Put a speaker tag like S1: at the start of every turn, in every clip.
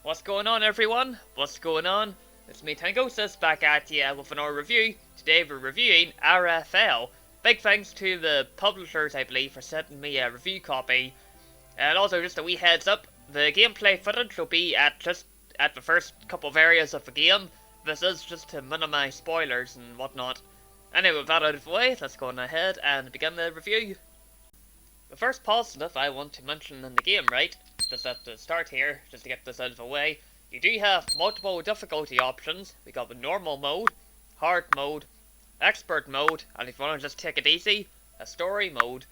S1: What's going on, everyone? What's going on? It's me, Tangociss, back at you with another review. Today we're reviewing Ara Fell. Big thanks to the publishers, I believe, for sending me a review copy. And also, just a wee heads up, the gameplay footage will be at the first couple of areas of the game. This is just to minimize spoilers and whatnot. Anyway, with that out of the way, let's go on ahead and begin the review. The first positive I want to mention in the game, right, just at the start here, just to get this out of the way, you do have multiple difficulty options. We got the normal mode, hard mode, expert mode, and if you want to just take it easy, a story mode,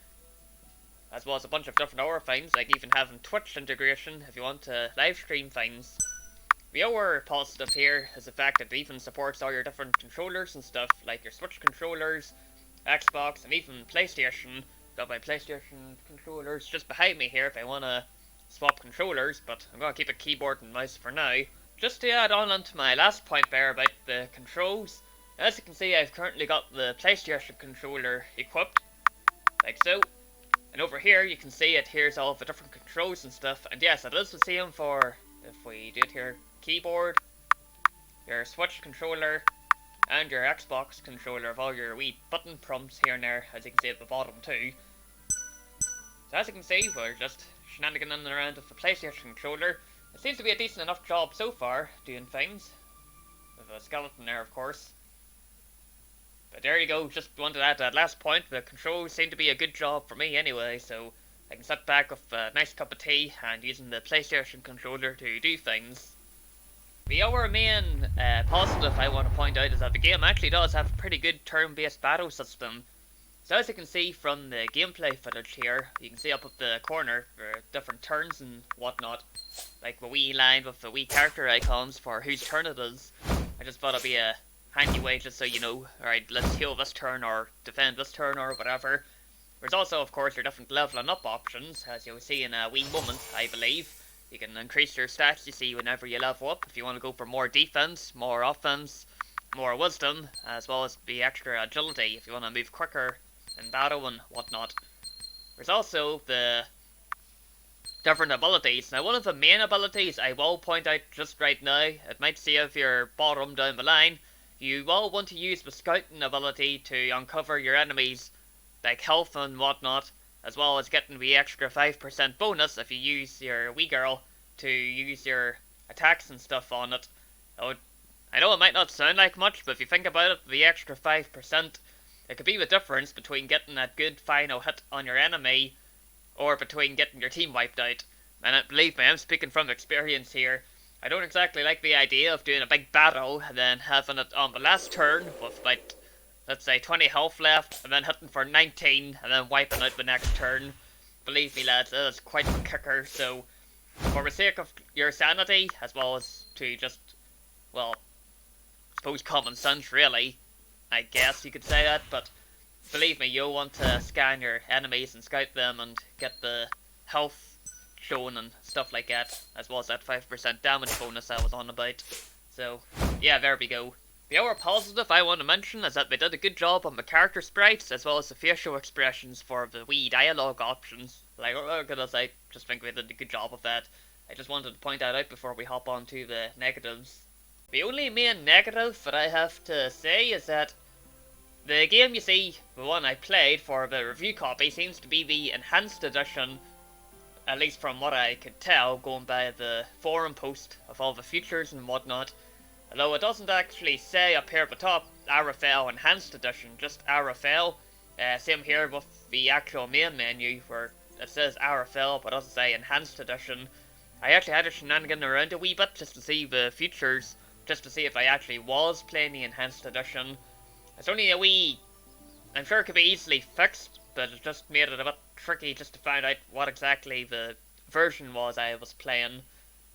S1: as well as a bunch of different other things, like even having Twitch integration if you want to live stream things. The other positive here is the fact that it even supports all your different controllers and stuff, like your Switch controllers, Xbox, and even PlayStation. Got my PlayStation controllers just behind me here if I want to swap controllers, but I'm going to keep a keyboard and mouse for now. Just to add on to my last point there about the controls, as you can see I've currently got the PlayStation controller equipped, like so. And over here you can see it, here's all the different controls and stuff, and yes, it is the same for, if we did here, keyboard, your Switch controller, and your Xbox controller of all your wee button prompts here and there, as you can see at the bottom too. So as you can see, we're just shenaniganing around with the PlayStation controller. It seems to be a decent enough job so far, doing things. With a skeleton there, of course. But there you go, just wanted to add that last point. The controls seem to be a good job for me anyway, so I can sit back with a nice cup of tea and using the PlayStation controller to do things. The other main positive I want to point out is that the game actually does have a pretty good turn-based battle system. So as you can see from the gameplay footage here, you can see up at the corner for different turns and whatnot, like the wee line with the wee character icons for whose turn it is. I just thought it'd be a handy way just so you know, alright, let's heal this turn or defend this turn or whatever. There's also of course your different leveling up options, as you'll see in a wee moment, I believe. You can increase your stats, you see, whenever you level up, if you want to go for more defense, more offense, more wisdom, as well as the extra agility, if you want to move quicker in battle and whatnot. There's also the different abilities. Now, one of the main abilities I will point out just right now, it might save your bottom down the line, you will want to use the scouting ability to uncover your enemies, like health and whatnot, as well as getting the extra 5% bonus if you use your wee girl to use your attacks and stuff on it. I know it might not sound like much, but if you think about it, the extra 5%, it could be the difference between getting that good final hit on your enemy, or between getting your team wiped out. And believe me, I'm speaking from experience here. I don't exactly like the idea of doing a big battle, and then having it on the last turn, with about, let's say 20 health left, and then hitting for 19, and then wiping out the next turn. Believe me lads, it is quite a kicker, so for the sake of your sanity, as well as to just, well, I suppose common sense really, I guess you could say that, but believe me, you'll want to scan your enemies and scout them and get the health shown and stuff like that, as well as that 5% damage bonus I was on about. So, yeah, there we go. The other positive I want to mention is that they did a good job on the character sprites, as well as the facial expressions for the wee dialogue options. Like, I just think they did a good job of that. I just wanted to point that out before we hop on to the negatives. The only main negative that I have to say is that the game, you see, the one I played for the review copy, seems to be the enhanced edition, at least from what I could tell, going by the forum post of all the features and whatnot. Although it doesn't actually say up here at the top, Ara Fell Enhanced Edition, just Ara Fell. Same here with the actual main menu, where it says Ara Fell, but doesn't say Enhanced Edition. I actually had a shenanigan around a wee bit, just to see the features, just to see if I actually was playing the Enhanced Edition. It's only a wee, I'm sure it could be easily fixed, but it just made it a bit tricky just to find out what exactly the version was I was playing.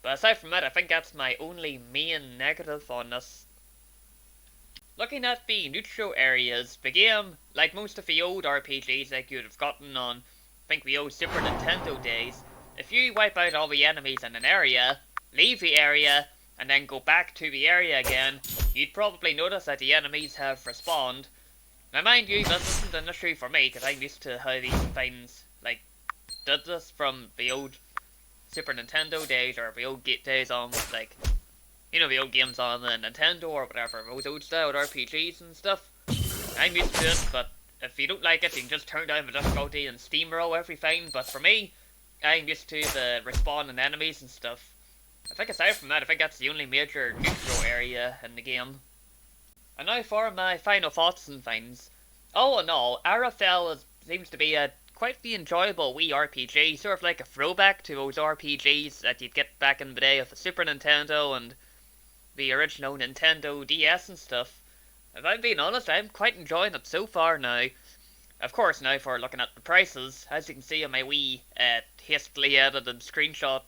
S1: But aside from that, I think that's my only main negative on this. Looking at the neutral areas, the game, like most of the old RPGs like you'd have gotten on, I think the old Super Nintendo days, if you wipe out all the enemies in an area, leave the area, and then go back to the area again, you'd probably notice that the enemies have respawned. Now mind you, this isn't an issue for me, because I'm used to how these things, like, did this from the old Super Nintendo days or the old days on with like, you know, the old games on the Nintendo or whatever, those old style RPGs and stuff. I'm used to it, but if you don't like it, you can just turn down the difficulty and steamroll everything. But for me, I'm used to the respawning enemies and stuff. I think aside from that, I think that's the only major neutral area in the game. And now for my final thoughts and things. All in all, Ara Fell seems to be a quite the enjoyable wee RPG, sort of like a throwback to those RPGs that you'd get back in the day of the Super Nintendo and the original Nintendo DS and stuff. If I'm being honest, I'm quite enjoying it so far now. Of course, now for looking at the prices, as you can see on my wee hastily edited screenshot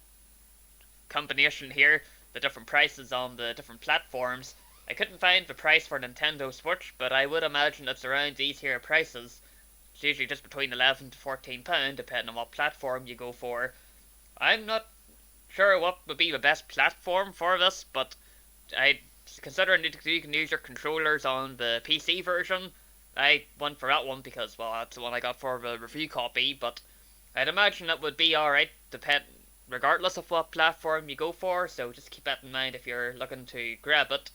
S1: combination here, the different prices on the different platforms. I couldn't find the price for Nintendo Switch, but I would imagine it's around these here prices. It's usually just between £11 to £14, depending on what platform you go for. I'm not sure what would be the best platform for this, but considering you can use your controllers on the PC version, I went for that one because, well, that's the one I got for the review copy, but I'd imagine it would be alright, regardless of what platform you go for, so just keep that in mind if you're looking to grab it.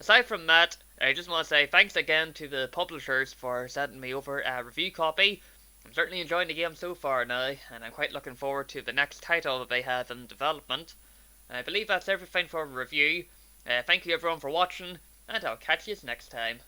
S1: Aside from that, I just want to say thanks again to the publishers for sending me over a review copy. I'm certainly enjoying the game so far now, and I'm quite looking forward to the next title that they have in development. I believe that's everything for a review. Thank you everyone for watching, and I'll catch you next time.